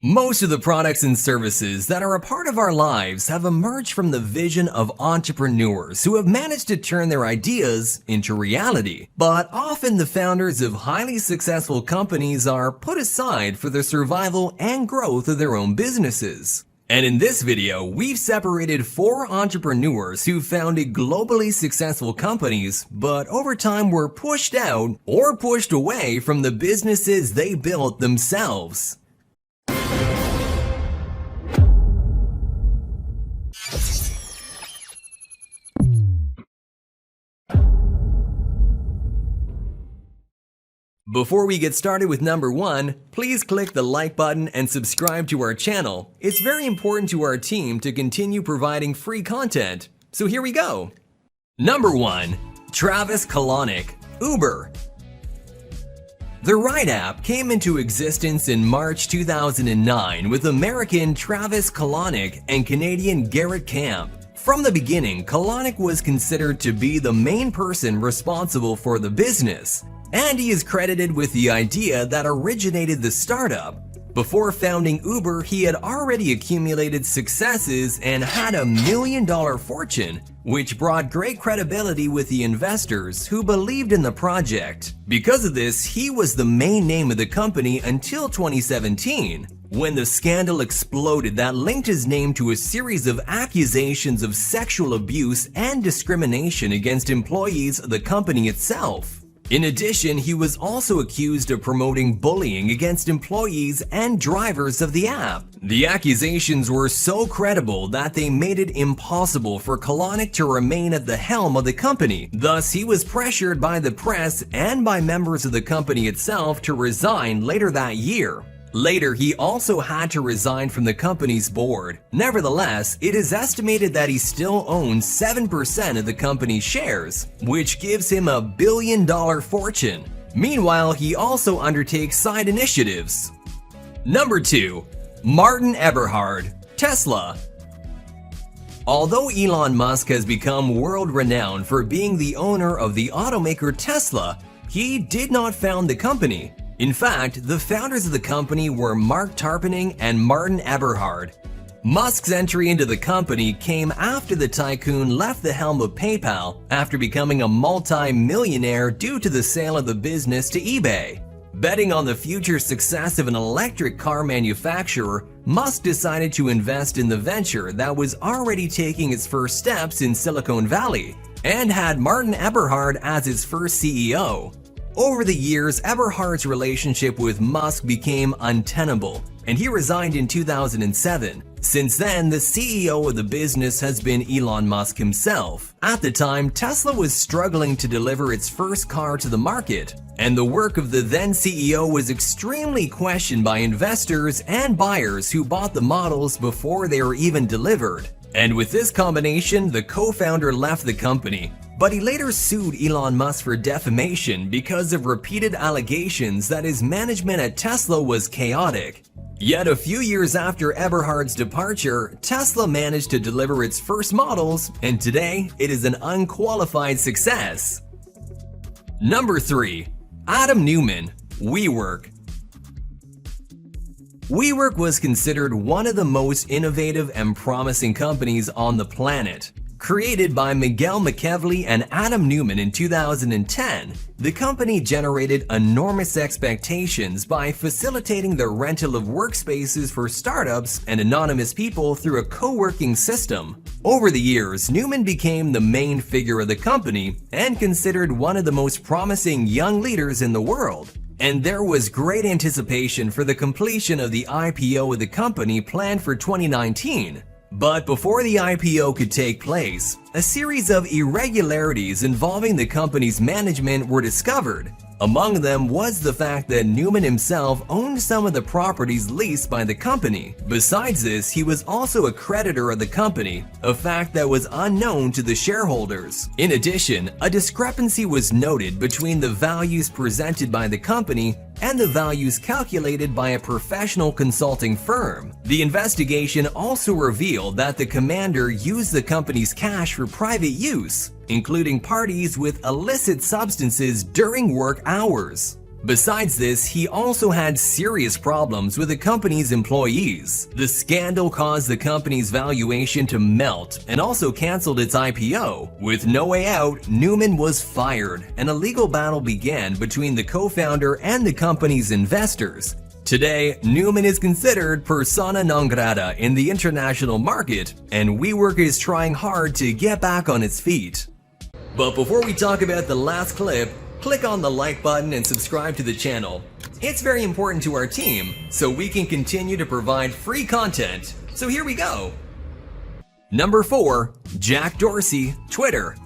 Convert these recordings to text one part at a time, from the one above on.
Most of the products and services that are a part of our lives have emerged from the vision of entrepreneurs who have managed to turn their ideas into reality. But often the founders of highly successful companies are put aside for the survival and growth of their own businesses. And in this video, we've separated 4 entrepreneurs who founded globally successful companies, but over time were pushed out or pushed away from the businesses they built themselves. Before we get started with number 1, please click the like button and subscribe to our channel. It's very important to our team to continue providing free content. So here we go. Number 1. Travis Kalanick, Uber. The ride app came into existence in March 2009 with American Travis Kalanick and Canadian Garrett Camp. From the beginning, Kalanick was considered to be the main person responsible for the business, and he is credited with the idea that originated the startup. Before founding Uber, he had already accumulated successes and had a $1 million fortune, which brought great credibility with the investors who believed in the project. Because of this, he was the main name of the company until 2017, when the scandal exploded that linked his name to a series of accusations of sexual abuse and discrimination against employees of the company itself. In addition, he was also accused of promoting bullying against employees and drivers of the app. The accusations were so credible that they made it impossible for Kalanick to remain at the helm of the company. Thus, he was pressured by the press and by members of the company itself to resign later that year. Later, he also had to resign from the company's board. Nevertheless, it is estimated that he still owns 7% of the company's shares, which gives him a $1 billion fortune. Meanwhile, he also undertakes side initiatives. Number 2. Martin Eberhard, Tesla. Although Elon Musk has become world-renowned for being the owner of the automaker Tesla, he did not found the company. In fact, the founders of the company were Mark Tarpenning and Martin Eberhard. Musk's entry into the company came after the tycoon left the helm of PayPal after becoming a multi-millionaire due to the sale of the business to eBay. Betting on the future success of an electric car manufacturer, Musk decided to invest in the venture that was already taking its first steps in Silicon Valley, and had Martin Eberhard as its first CEO. Over the years, Eberhard's relationship with Musk became untenable, and he resigned in 2007. Since then, the CEO of the business has been Elon Musk himself. At the time, Tesla was struggling to deliver its first car to the market, and the work of the then CEO was extremely questioned by investors and buyers who bought the models before they were even delivered. And with this combination, the co-founder left the company. But he later sued Elon Musk for defamation because of repeated allegations that his management at Tesla was chaotic. Yet a few years after Eberhard's departure, Tesla managed to deliver its first models, and today it is an unqualified success. Number 3. Adam Neumann, WeWork. WeWork was considered one of the most innovative and promising companies on the planet. Created by Miguel McKevely and Adam Neumann in 2010, the company generated enormous expectations by facilitating the rental of workspaces for startups and anonymous people through a co-working system. Over the years, Neumann became the main figure of the company and considered one of the most promising young leaders in the world. And there was great anticipation for the completion of the IPO of the company planned for 2019. But before the IPO could take place, a series of irregularities involving the company's management were discovered. Among them was the fact that Neumann himself owned some of the properties leased by the company. Besides this, he was also a creditor of the company, a fact that was unknown to the shareholders. In addition, a discrepancy was noted between the values presented by the company and the values calculated by a professional consulting firm. The investigation also revealed that the commander used the company's cash for private use, including parties with illicit substances during work hours. Besides this, he also had serious problems with the company's employees. The scandal caused the company's valuation to melt and also canceled its IPO. With no way out, Newman was fired, and a legal battle began between the co-founder and the company's investors. Today, Newman is considered persona non grata in the international market, and WeWork is trying hard to get back on its feet. But before we talk about the last clip, click on the like button and subscribe to the channel. It's very important to our team, so we can continue to provide free content. So here we go. Number 4. Jack Dorsey, Twitter.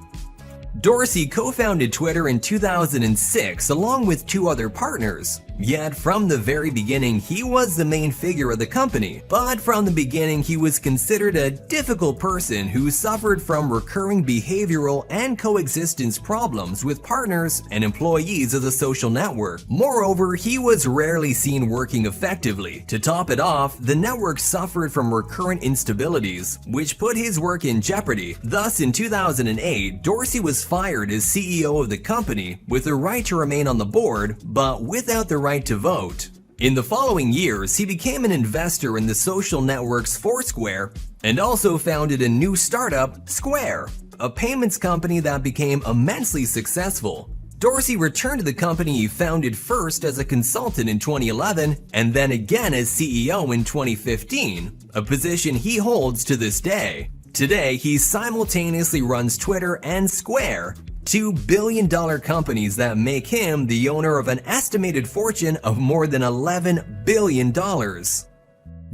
Dorsey co-founded Twitter in 2006 along with 2 other partners. Yet from the very beginning, he was the main figure of the company. But from the beginning, he was considered a difficult person who suffered from recurring behavioral and coexistence problems with partners and employees of the social network. Moreover, he was rarely seen working effectively. To top it off, the network suffered from recurrent instabilities, which put his work in jeopardy. Thus, in 2008, Dorsey was fired as CEO of the company with the right to remain on the board, but without the right to vote. In the following years, he became an investor in the social networks Foursquare and also founded a new startup, Square, a payments company that became immensely successful. Dorsey returned to the company he founded first as a consultant in 2011 and then again as CEO in 2015, a position he holds to this day. Today, he simultaneously runs Twitter and Square, $2 billion companies that make him the owner of an estimated fortune of more than $11 billion.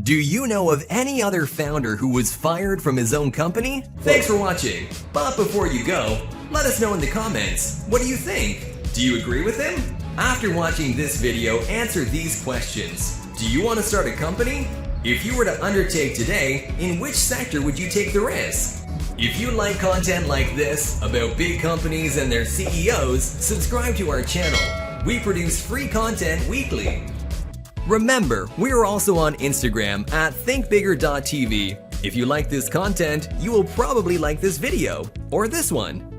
Do you know of any other founder who was fired from his own company? Thanks for watching, but before you go, let us know in the comments, what do you think? Do you agree with him? After watching this video, answer these questions. Do you want to start a company? If you were to undertake today, in which sector would you take the risk? If you like content like this about big companies and their CEOs, subscribe to our channel. We produce free content weekly. Remember, we are also on Instagram at thinkbigger.tv. If you like this content, you will probably like this video or this one.